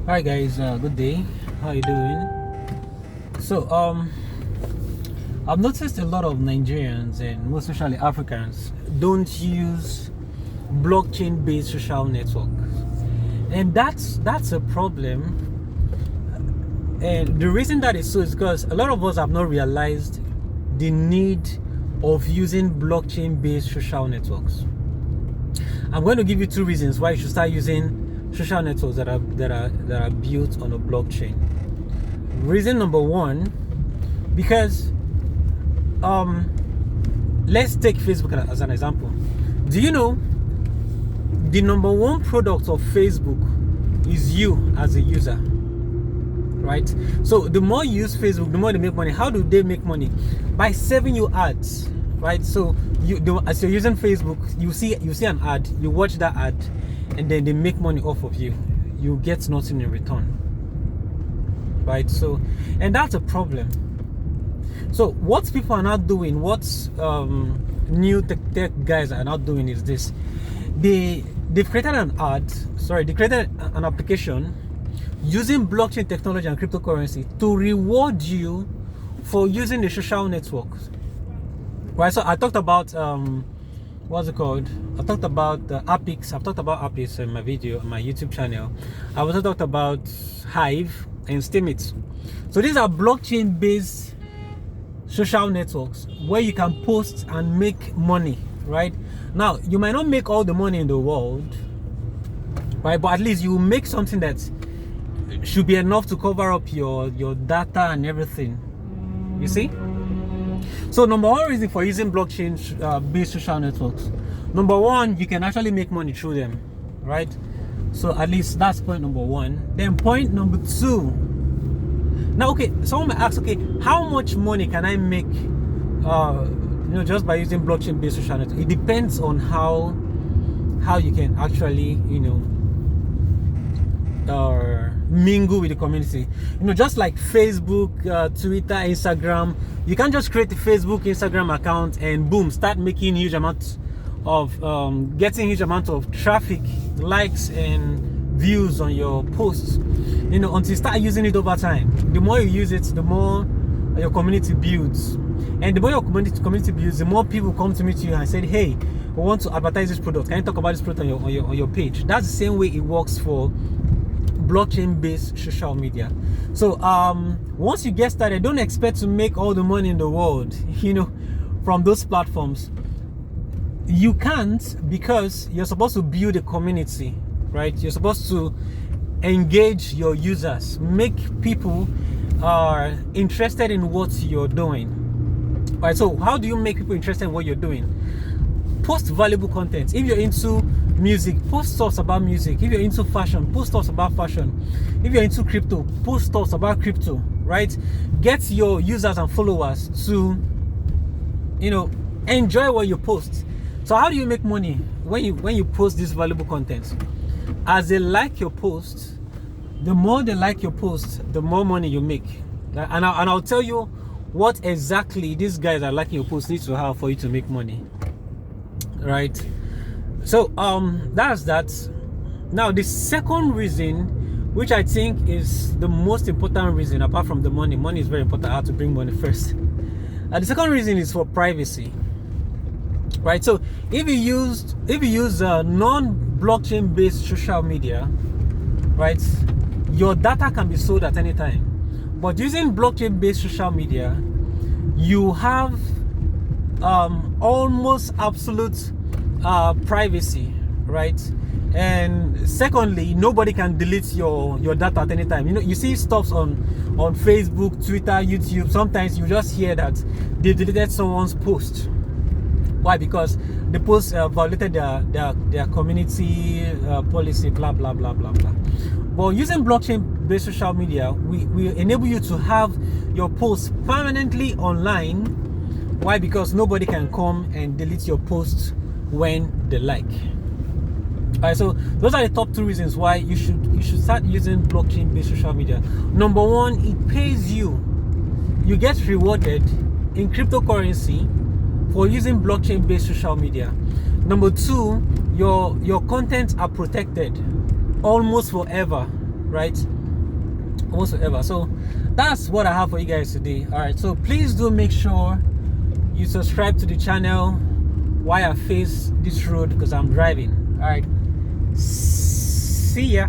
Hi guys, good day. How you doing? So, I've noticed a lot of Nigerians and most especially Africans don't use blockchain-based social networks, and that's a problem. And the reason that is so is because a lot of us have not realized the need of using blockchain-based social networks. I'm going to give you two reasons why you should start using social networks that are built on a blockchain. Reason number one, because let's take Facebook as an example. Do you know the number one product of Facebook is you as a user, right? So the more you use Facebook, the more they make money. How do they make money? By serving you ads, right? So as you're using Facebook, you see an ad, you watch that ad, and then they make money off of you. You get nothing in return, right? So, and that's a problem. So what people are not doing, what new tech guys are not doing is this: they've created they created an application using blockchain technology and cryptocurrency to reward you for using the social networks, right? So I talked about what's it called? I talked about Apix. I've talked about Apix in my video on my YouTube channel. I also talked about Hive and Steemit. So these are blockchain-based social networks where you can post and make money, right? Now, you might not make all the money in the world, right? But at least you will make something that should be enough to cover up your data and everything. You see? So number one reason for using blockchain based social networks, number one, you can actually make money through them, right? So at least that's point number one. Then point number two, now okay, someone might ask, okay, how much money can I make just by using blockchain based social networks? It depends on how you can actually mingle with the community. Just like Facebook, Twitter, Instagram, you can't just create a Facebook, Instagram account and boom, start making huge amounts of getting huge amount of traffic, likes and views on your posts, until you start using it over time. The more you use it, the more your community builds, and the more your community builds, the more people come to meet you and say, hey, we want to advertise this product, can you talk about this product on your page? That's the same way it works for blockchain-based social media. So once you get started, don't expect to make all the money in the world, from those platforms. You can't, because you're supposed to build a community, right? You're supposed to engage your users, make people are interested in what you're doing, right? So how do you make people interested in what you're doing? Post valuable content. If you're into music, post stuff about music. If you're into fashion, post stuff about fashion. If you're into crypto, post stuff about crypto, right? Get your users and followers to enjoy what you post. So how do you make money when you post this valuable content? As they like your post, the more they like your post, the more money you make. And I'll tell you what exactly these guys are liking your post needs to have for you to make money, right? So that's that. Now the second reason, which I think is the most important reason, apart from the money is very important. I have to bring money first. The second reason is for privacy, right? So if you use non-blockchain based social media, right, your data can be sold at any time. But using blockchain based social media, you have almost absolute privacy, right? And secondly, nobody can delete your data at any time. You see stuff on Facebook, Twitter, YouTube. Sometimes you just hear that they deleted someone's post. Why? Because the post violated their community policy, blah blah blah blah blah. But using blockchain based social media, we enable you to have your posts permanently online. Why? Because nobody can come and delete your posts when they like. Alright, so those are the top two reasons why you should start using blockchain-based social media. Number one, it pays you. You get rewarded in cryptocurrency for using blockchain-based social media. Number two, your contents are protected almost forever, right? whatsoever. So that's what I have for you guys today. All right, so please do make sure you subscribe to the channel while I face this road because I'm driving. All right, see ya.